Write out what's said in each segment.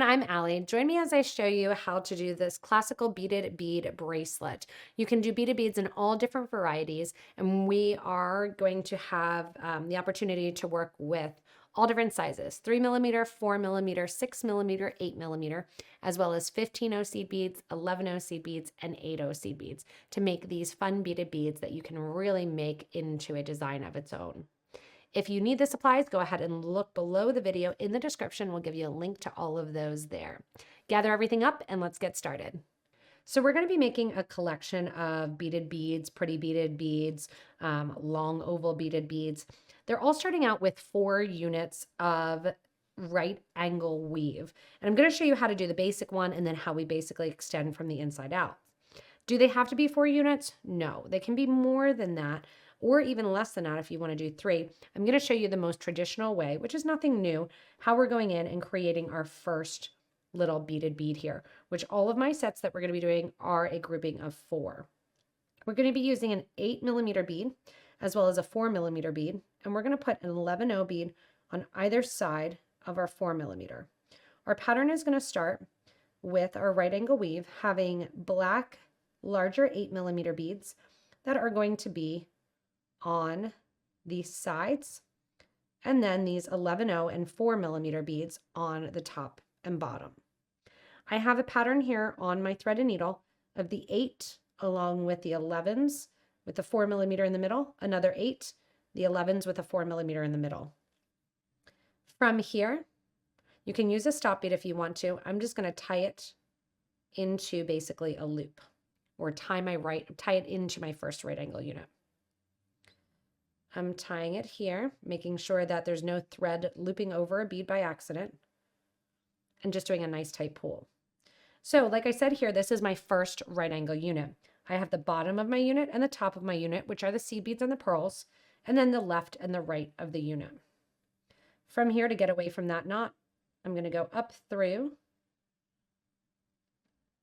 everyone, I'm Allie. Join me as I show you how to do this classical beaded bead bracelet. You can do beaded beads in all different varieties, and we are going to have the opportunity to work with all different sizes: 3mm, 4mm, 6mm, 8mm, as well as 15 OC beads, 11 OC beads, and 8 OC beads to make these fun beaded beads that you can really make into a design of its own. If you need the supplies, go ahead and look below the video in the description. We'll give you a link to all of those there. Gather everything up and let's get started. So we're going to be making a collection of beaded beads, pretty beaded beads, long oval beaded beads. They're all starting out with 4 units of right angle weave. And I'm going to show you how to do the basic one and then how we basically extend from the inside out. Do they have to be 4 units? No, they can be more than that, or even less than that if you want to do 3. I'm going to show you the most traditional way, which is nothing new, how we're going in and creating our first little beaded bead here, which all of my sets that we're going to be doing are a grouping of 4. We're going to be using an 8mm bead as well as a 4mm bead, and we're going to put an 11O bead on either side of our 4mm. Our pattern is going to start with our right angle weave having black larger 8mm beads that are going to be on these sides, and then these 11O and 4mm beads on the top and bottom. I have a pattern here on my thread and needle of the 8 along with the 11s with the 4mm in the middle, another 8, the 11s with a 4mm in the middle. From here, you can use a stop bead if you want to. I'm just going to tie it into basically a loop, or tie it into my first right angle unit. I'm tying it here, making sure that there's no thread looping over a bead by accident, and just doing a nice tight pull. So like I said here, this is my first right angle unit. I have the bottom of my unit and the top of my unit, which are the seed beads and the pearls, and then the left and the right of the unit. From here, to get away from that knot, I'm going to go up through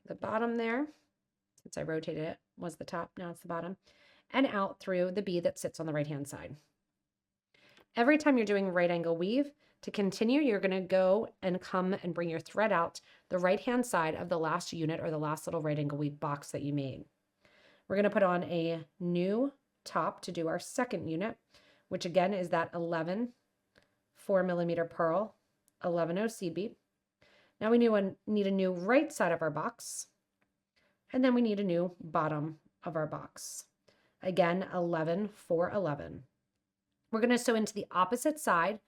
the bottom there. Since I rotated it, was the top, now it's the bottom, and out through the bead that sits on the right hand side. Every time you're doing right angle weave, to continue, you're going to go and come and bring your thread out the right hand side of the last unit or the last little right angle weave box that you made. We're going to put on a new top to do our second unit, which again is that 11 4mm pearl, 11O seed bead. Now we need a new right side of our box, and then we need a new bottom of our box. Again, 11 4 11. We're going to sew into the opposite side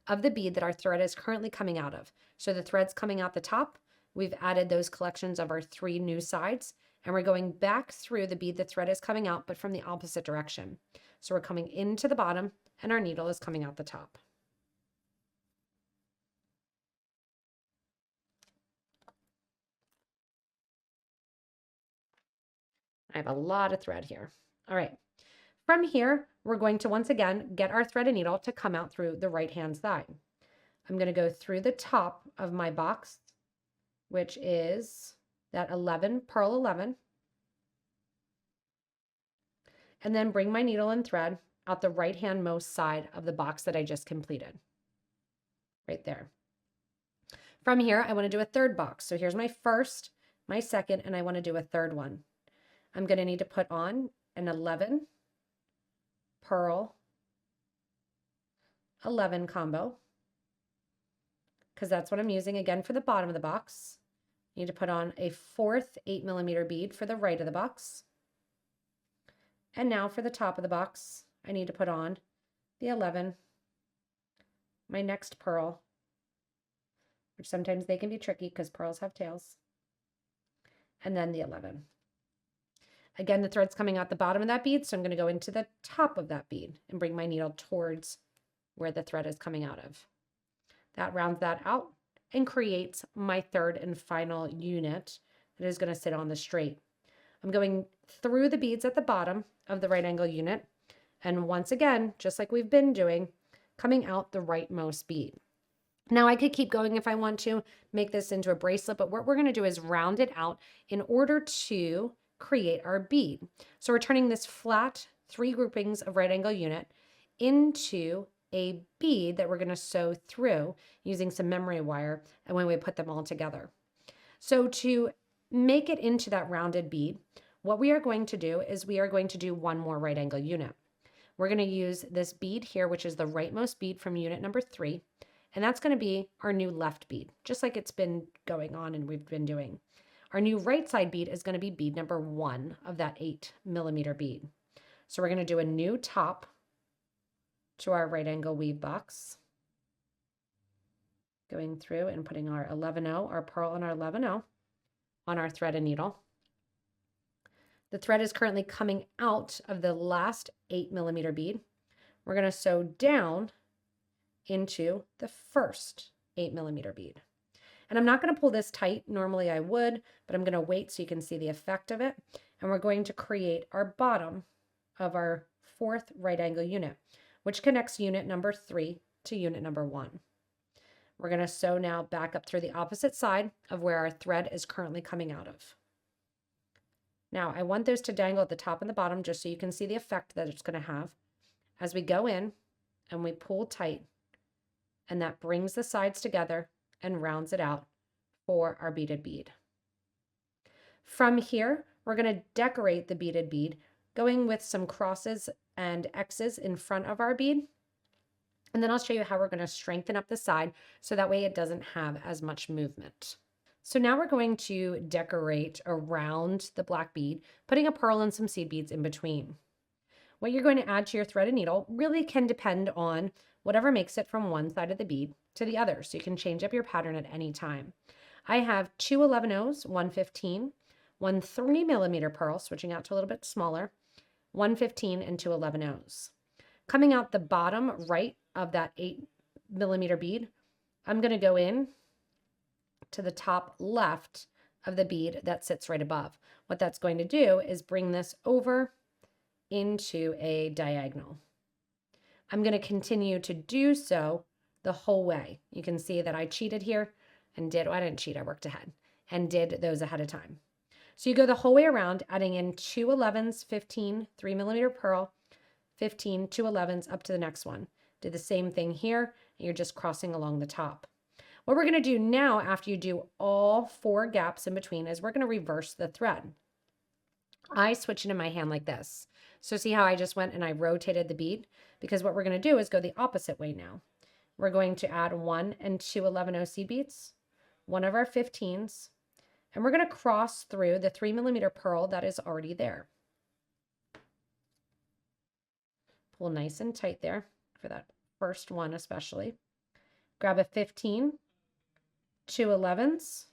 of the bead that our thread is currently coming out of. So the thread's coming out the top. We've added those collections of our 3 new sides, and we're going back through the bead the thread is coming out, but from the opposite direction. So we're coming into the bottom, and our needle is coming out the top. I have a lot of thread here. All right. From here, we're going to once again get our thread and needle to come out through the right hand side. I'm going to go through the top of my box, which is that 11 pearl 11, and then bring my needle and thread out the right hand most side of the box that I just completed, right there. From here, I want to do a third box. So here's my first, my second, and I want to do a third one. I'm going to need to put on an 11 pearl 11 combo, because that's what I'm using again for the bottom of the box. I need to put on a 4th 8mm bead for the right of the box. And now for the top of the box, I need to put on the 11, my next pearl, which sometimes they can be tricky because pearls have tails, and then the 11. Again, the thread's coming out the bottom of that bead, so I'm going to go into the top of that bead and bring my needle towards where the thread is coming out of. That rounds that out and creates my third and final unit that is going to sit on the straight. I'm going through the beads at the bottom of the right angle unit, and once again, just like we've been doing, coming out the rightmost bead. Now I could keep going if I want to make this into a bracelet, but what we're going to do is round it out in order to create our bead. So we're turning this flat 3 groupings of right angle unit into a bead that we're going to sew through using some memory wire, and when we put them all together. So to make it into that rounded bead, what we are going to do is we are going to do one more right angle unit. We're going to use this bead here, which is the rightmost bead from unit number 3, and that's going to be our new left bead, just like it's been going on and we've been doing. Our new right side bead is going to be bead number 1 of that 8mm bead. So we're going to do a new top to our right angle weave box, going through and putting our 11/0, our pearl on our 11/0 on our thread and needle. The thread is currently coming out of the last 8mm bead. We're going to sew down into the first 8mm bead. And I'm not going to pull this tight. Normally I would, but I'm going to wait so you can see the effect of it. And we're going to create our bottom of our 4th right angle unit, which connects unit number 3 to unit number 1. We're going to sew now back up through the opposite side of where our thread is currently coming out of. Now I want those to dangle at the top and the bottom just so you can see the effect that it's going to have as we go in and we pull tight, and that brings the sides together and rounds it out for our beaded bead. From here, we're going to decorate the beaded bead, going with some crosses and X's in front of our bead. And then I'll show you how we're going to strengthen up the side so that way it doesn't have as much movement. So now we're going to decorate around the black bead, putting a pearl and some seed beads in between. What you're going to add to your thread and needle really can depend on whatever makes it from one side of the bead to the other, so you can change up your pattern at any time. I have 2 11/0s, 1 15, 1 3mm pearl, switching out to a little bit smaller, 1 15, and 2 11/0s. Coming out the bottom right of that 8mm bead, I'm going to go in to the top left of the bead that sits right above. What that's going to do is bring this over into a diagonal. I'm going to continue to do so the whole way. You can see that I cheated here and did, well, I didn't cheat, I worked ahead and did those ahead of time. So you go the whole way around, adding in 2 11s, 15, 3mm pearl, 15, 2 11s up to the next one. Do the same thing here, and you're just crossing along the top. What we're going to do now after you do all 4 gaps in between is we're going to reverse the thread. I switch it in my hand like this. So see how I just went and I rotated the bead? Because what we're going to do is go the opposite way now. We're going to add 1 and 2 11/0 seed beads, 1 of our 15s, and we're going to cross through the 3mm pearl that is already there. Pull nice and tight there for that first one especially. Grab a 15, 2 11s,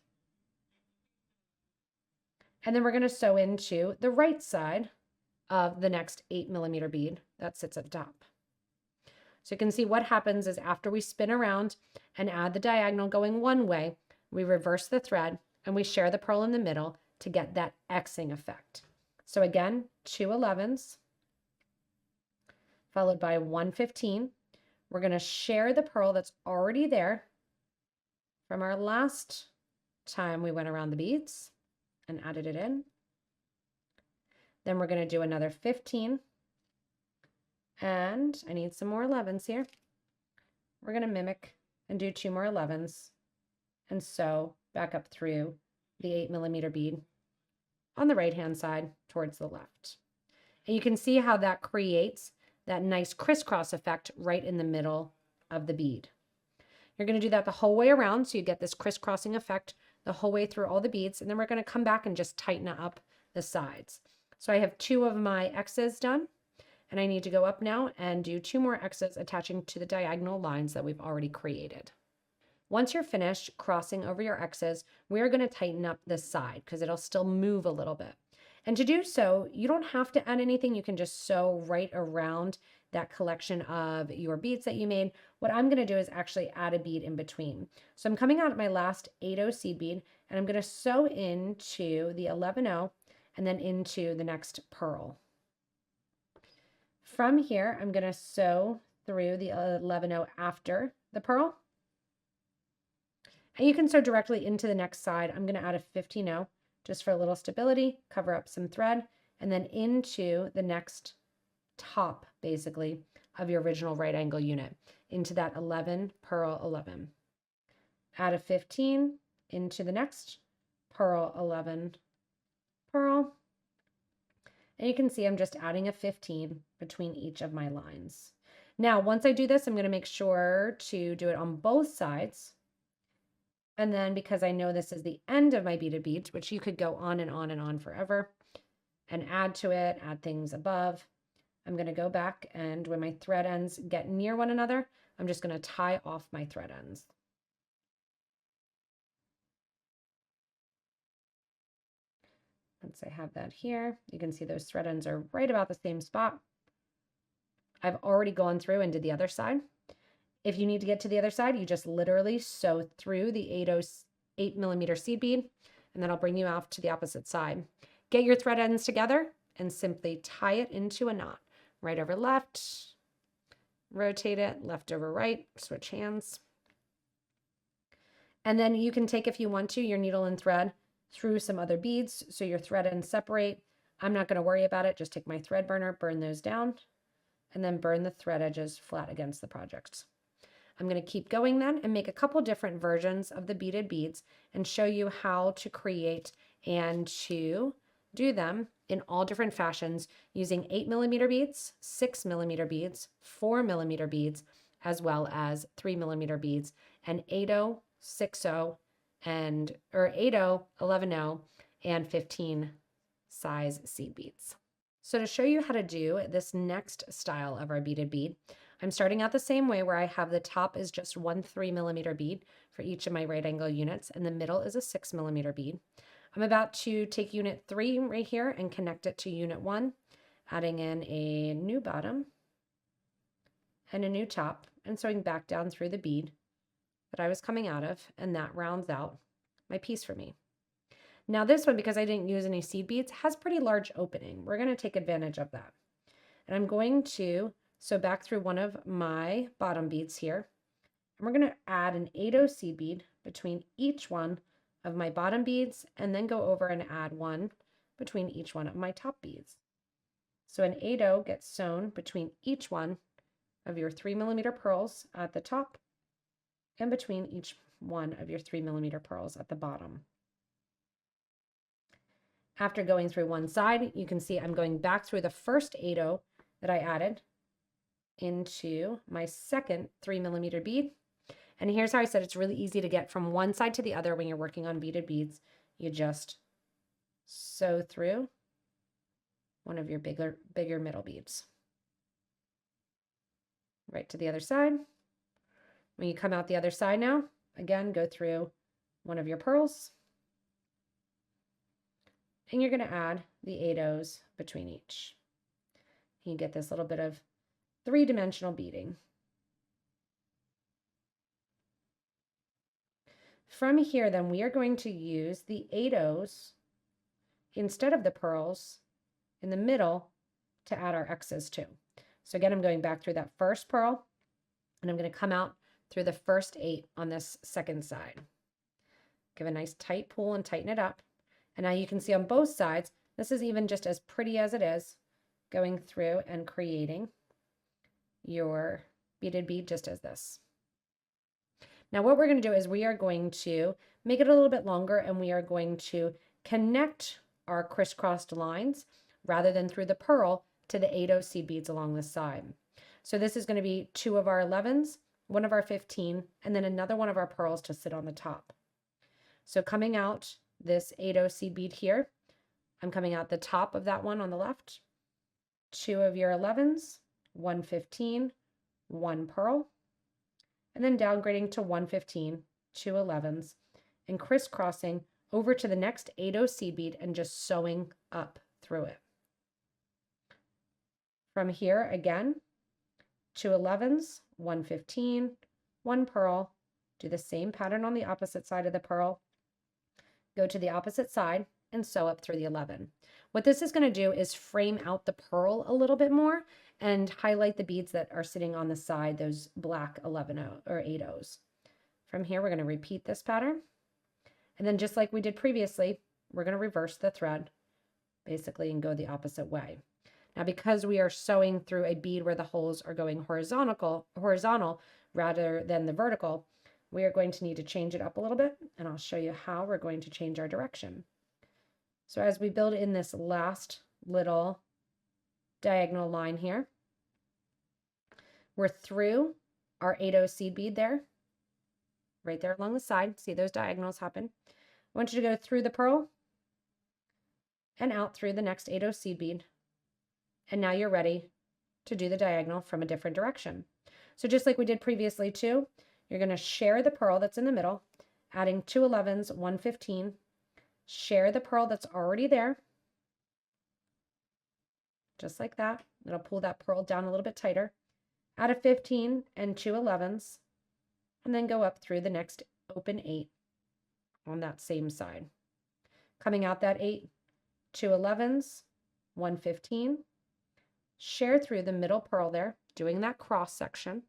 and then we're going to sew into the right side of the next 8mm bead that sits at the top. So you can see what happens is after we spin around and add the diagonal going one way, we reverse the thread and we share the pearl in the middle to get that Xing effect. So again, 2 11s, followed by 1 15. We're going to share the pearl that's already there from our last time we went around the beads and added it in. Then we're going to do another 15. And I need some more 11s here. We're going to mimic and do 2 more 11s and sew back up through the 8mm bead on the right hand side towards the left. And you can see how that creates that nice crisscross effect right in the middle of the bead. You're going to do that the whole way around so you get this crisscrossing effect the whole way through all the beads, and then we're going to come back and just tighten up the sides. So I have 2 of my X's done, and I need to go up now and do 2 more X's attaching to the diagonal lines that we've already created. Once you're finished crossing over your X's, we're going to tighten up this side because it'll still move a little bit. And to do so, you don't have to add anything. You can just sew right around that collection of your beads that you made. What I'm going to do is actually add a bead in between. So I'm coming out at my last 8/0 seed bead, and I'm going to sew into the 11/0 and then into the next pearl. From here, I'm going to sew through the 11/0 after the pearl. And you can sew directly into the next side. I'm going to add a 15/0 just for a little stability, cover up some thread, and then into the next top basically of your original right angle unit into that 11, purl 11. Add a 15 into the next, purl 11, purl. And you can see I'm just adding a 15 between each of my lines. Now, once I do this, I'm going to make sure to do it on both sides. And then because I know this is the end of my beaded beads, which you could go on and on and on forever, and add to it, add things above, I'm going to go back, and when my thread ends get near one another, I'm just going to tie off my thread ends. Once I have that here, you can see those thread ends are right about the same spot. I've already gone through and did the other side. If you need to get to the other side, you just literally sew through the 8mm seed bead, and then I'll bring you off to the opposite side. Get your thread ends together and simply tie it into a knot. Right over left, rotate it, left over right, switch hands. And then you can take, if you want to, your needle and thread through some other beads so your thread ends separate. I'm not going to worry about it. Just take my thread burner, burn those down, and then burn the thread edges flat against the project. I'm going to keep going then and make a couple different versions of the beaded beads and show you how to create and to do them in all different fashions using 8mm beads, 6mm beads, 4mm beads, as well as 3mm beads, and 8/0, 6/0, and 8/0, 11/0, and 15 size seed beads. So to show you how to do this next style of our beaded bead, I'm starting out the same way, where I have the top is just one 3mm bead for each of my right angle units, and the middle is a 6mm bead. I'm about to take unit 3 right here and connect it to unit 1, adding in a new bottom and a new top, and sewing back down through the bead that I was coming out of, and that rounds out my piece for me. Now this one, because I didn't use any seed beads, has pretty large opening. We're going to take advantage of that. And I'm going to sew back through one of my bottom beads here. And we're going to add an 8/0 seed bead between each one of my bottom beads, and then go over and add one between each one of my top beads. So an 8/0 gets sewn between each one of your 3mm pearls at the top and between each one of your 3mm pearls at the bottom. After going through one side, you can see I'm going back through the first 8/0 that I added into my second 3mm bead. And here's how I said it's really easy to get from one side to the other when you're working on beaded beads. You just sew through one of your bigger middle beads. Right to the other side. When you come out the other side now, again, go through one of your pearls. And you're going to add the 8/0s between each. You get this little bit of three-dimensional beading. From here, then, we are going to use the 8/0s instead of the pearls in the middle to add our X's to. So again, I'm going back through that first pearl, and I'm going to come out through the first 8 on this second side. Give a nice tight pull and tighten it up. And now you can see on both sides, this is even just as pretty as it is, going through and creating your beaded bead just as this. Now what we're going to do is we are going to make it a little bit longer, and we are going to connect our crisscrossed lines rather than through the pearl to the 8/0 seed beads along the side. So this is going to be 2 of our 11s, 1 of our 15, and then another one of our pearls to sit on the top. So coming out this 8/0 seed bead here, I'm coming out the top of that one on the left, 2 of your 11s, 1 15, 1 pearl, and then downgrading to 1 15, 2 11s, and crisscrossing over to the next 8/0 seed bead and just sewing up through it. From here again, 2 11s, 1 15, 1 pearl, do the same pattern on the opposite side of the pearl, go to the opposite side and sew up through the 11. What this is going to do is frame out the pearl a little bit more and highlight the beads that are sitting on the side, those black 11/0 or 8/0s. From here, we're going to repeat this pattern. And then just like we did previously, we're going to reverse the thread basically and go the opposite way. Now, because we are sewing through a bead where the holes are going horizontal rather than the vertical, we are going to need to change it up a little bit, and I'll show you how we're going to change our direction. So as we build in this last little diagonal line here, we're through our 8/0 seed bead there, right there along the side. See those diagonals happen. I want you to go through the purl and out through the next 8/0 seed bead. And now you're ready to do the diagonal from a different direction. So just like we did previously too, you're going to share the purl that's in the middle, adding 2 11s, 1 15, share the purl that's already there, just like that. It'll pull that purl down a little bit tighter, add a 15 and 2 11s, and then go up through the next open 8 on that same side. Coming out that 8, 2 11s, 1 15, share through the middle purl there, doing that cross section.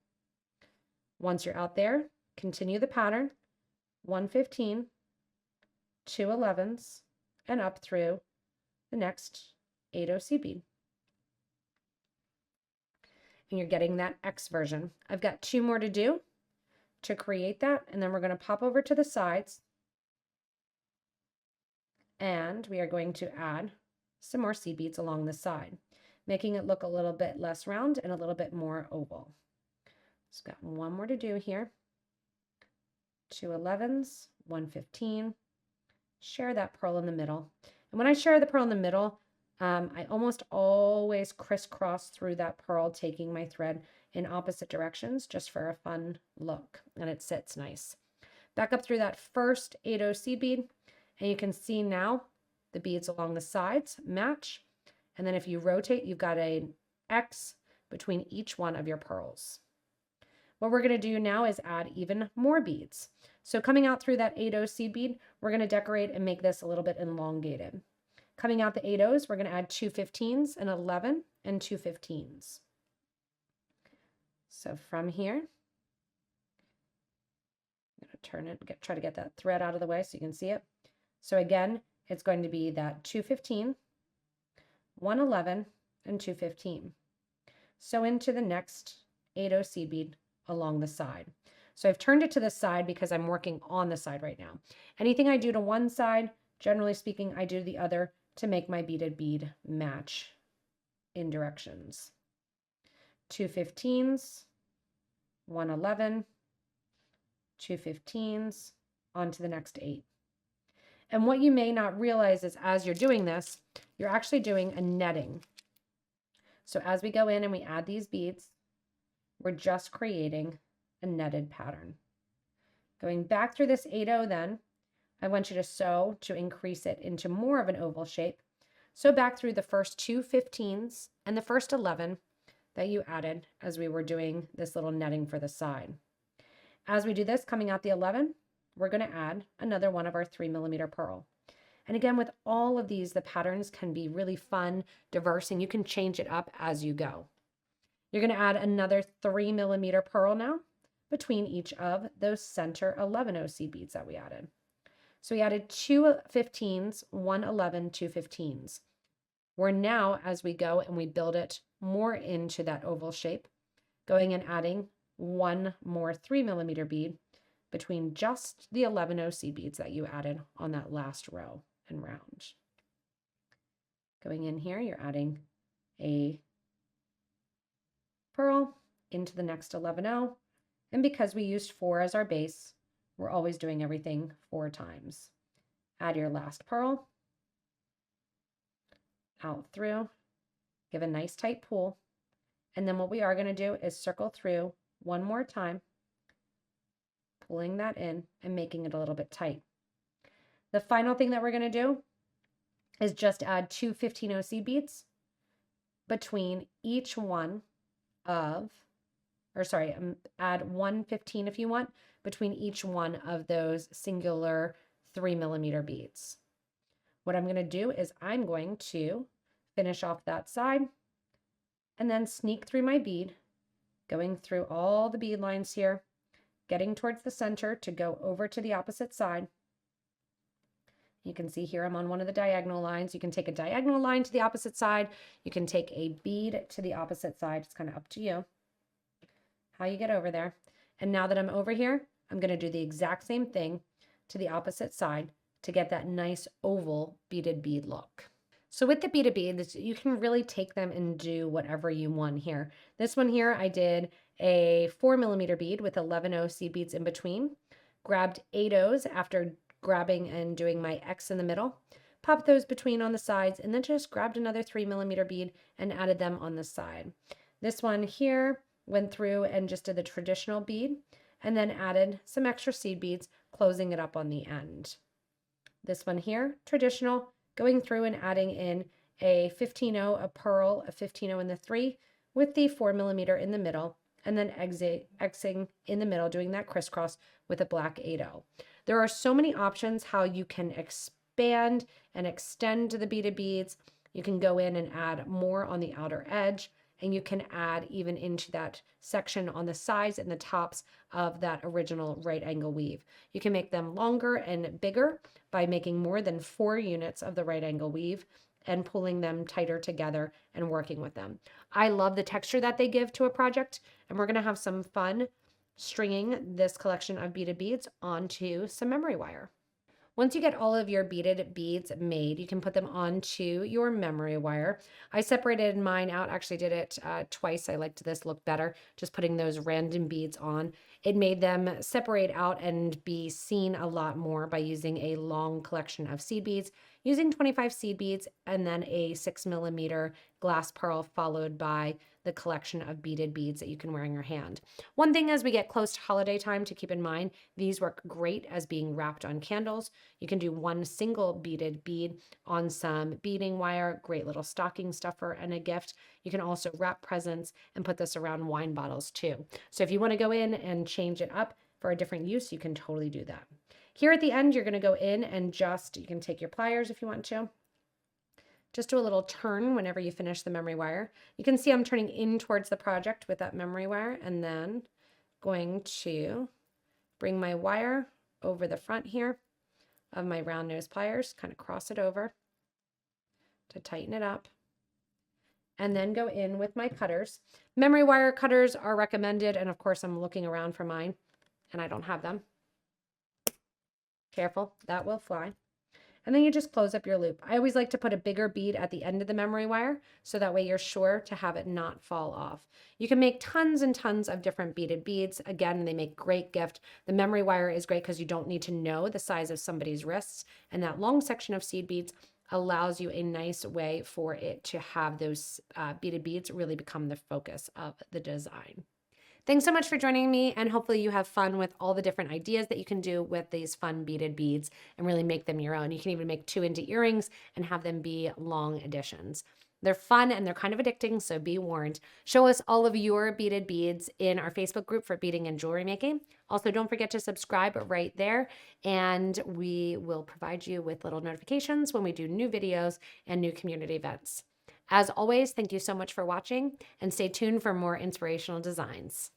Once you're out there, continue the pattern, 1 15, 2 11s, and up through the next 8/0 seed bead. And you're getting that X version. I've got 2 more to do to create that, and then we're going to pop over to the sides, and we are going to add some more seed beads along the side, making it look a little bit less round and a little bit more oval. Just got 1 more to do here. 2 11s, 1 15, share that purl in the middle. And when I share the purl in the middle, I almost always crisscross through that purl, taking my thread in opposite directions just for a fun look, and it sits nice. Back up through that first 8/0 seed bead, and you can see now the beads along the sides match. And then if you rotate, you've got an X between each one of your purls. What we're going to do now is add even more beads. So coming out through that 8/0 seed bead, we're going to decorate and make this a little bit elongated. Coming out the 8/0s, we're going to add 2 15s, an 11, and 2 15s. So from here, I'm going to turn it, try to get that thread out of the way so you can see it. So again, it's going to be that 2 15, 1 11, and 2 15. Sew into the next 8/0 seed bead along the side. So I've turned it to the side because I'm working on the side right now. Anything I do to one side, generally speaking, I do the other to make my beaded bead match in directions. 2 15s, 1 11, 2 15s, on to the next 8. And what you may not realize is as you're doing this, you're actually doing a netting. So as we go in and we add these beads, we're just creating a netted pattern. Going back through this 8/0 then, I want you to sew to increase it into more of an oval shape. Sew back through the first 2 15s and the first 11 that you added as we were doing this little netting for the side. As we do this, coming out the 11, we're going to add another one of our 3mm purl. And again, with all of these, the patterns can be really fun, diverse, and you can change it up as you go. You're going to add another 3mm purl now between each of those center 11/0 seed beads that we added. So we added 2 15s, 1 11, 2 15s. We're now, as we go and we build it more into that oval shape, going and adding 1 more 3mm bead between just the 11/0 seed beads that you added on that last row and round. Going in here, you're adding a purl into the next 11/0, and because we used 4 as our base, we're always doing everything 4 times. Add your last purl, out through, give a nice tight pull, and then what we are going to do is circle through one more time, pulling that in and making it a little bit tight. The final thing that we're going to do is just add 2 15/0 seed beads between each one of, add 1 15 if you want, between each one of those singular 3mm beads. What I'm going to do is I'm going to finish off that side and then sneak through my bead, going through all the bead lines here, getting towards the center to go over to the opposite side, You can see here I'm on one of the diagonal lines. You can take a diagonal line to the opposite side. You can take a bead to the opposite side. It's kind of up to you how you get over there. And now that I'm over here, I'm going to do the exact same thing to the opposite side to get that nice oval beaded bead look. So with the beaded beads, you can really take them and do whatever you want here. This one here, I did a 4mm bead with 11O seed beads in between, grabbed 8Os after grabbing and doing my X in the middle, popped those between on the sides, and then just grabbed another 3mm bead and added them on the side. This one here went through and just did the traditional bead and then added some extra seed beads, closing it up on the end. This one here, traditional, going through and adding in a 15O, a pearl, a 15O in the 3 with the 4mm in the middle, and then Xing in the middle, doing that crisscross with a black 8O. There are so many options how you can expand and extend the beaded beads. You can go in and add more on the outer edge, and you can add even into that section on the sides and the tops of that original right angle weave. You can make them longer and bigger by making more than 4 units of the right angle weave and pulling them tighter together and working with them. I love the texture that they give to a project, and we're going to have some fun stringing this collection of beaded beads onto some memory wire. Once you get all of your beaded beads made, you can put them onto your memory wire. I separated mine out, actually did it twice. I liked this look better, just putting those random beads on. It made them separate out and be seen a lot more by using a long collection of seed beads, using 25 seed beads, and then a 6mm glass pearl followed by the collection of beaded beads that you can wear in your hand. One thing as we get close to holiday time to keep in mind, these work great as being wrapped on candles. You can do one single beaded bead on some beading wire, great little stocking stuffer and a gift. You can also wrap presents and put this around wine bottles too. So if you want to go in and change it up for a different use, you can totally do that. Here at the end, you're going to go in and you can take your pliers if you want to. Just do a little turn whenever you finish the memory wire. You can see I'm turning in towards the project with that memory wire, and then going to bring my wire over the front here of my round nose pliers, kind of cross it over to tighten it up, and then go in with my cutters. Memory wire cutters are recommended, and of course I'm looking around for mine and I don't have them. Careful, that will fly. And then you just close up your loop. I always like to put a bigger bead at the end of the memory wire, so that way you're sure to have it not fall off. You can make tons and tons of different beaded beads. Again, they make great gift. The memory wire is great because you don't need to know the size of somebody's wrists, and that long section of seed beads allows you a nice way for it to have those beaded beads really become the focus of the design. Thanks so much for joining me, and hopefully you have fun with all the different ideas that you can do with these fun beaded beads and really make them your own. You can even make 2 into earrings and have them be long additions. They're fun and they're kind of addicting, so be warned. Show us all of your beaded beads in our Facebook group for beading and jewelry making. Also, don't forget to subscribe right there, and we will provide you with little notifications when we do new videos and new community events. As always, thank you so much for watching, and stay tuned for more inspirational designs.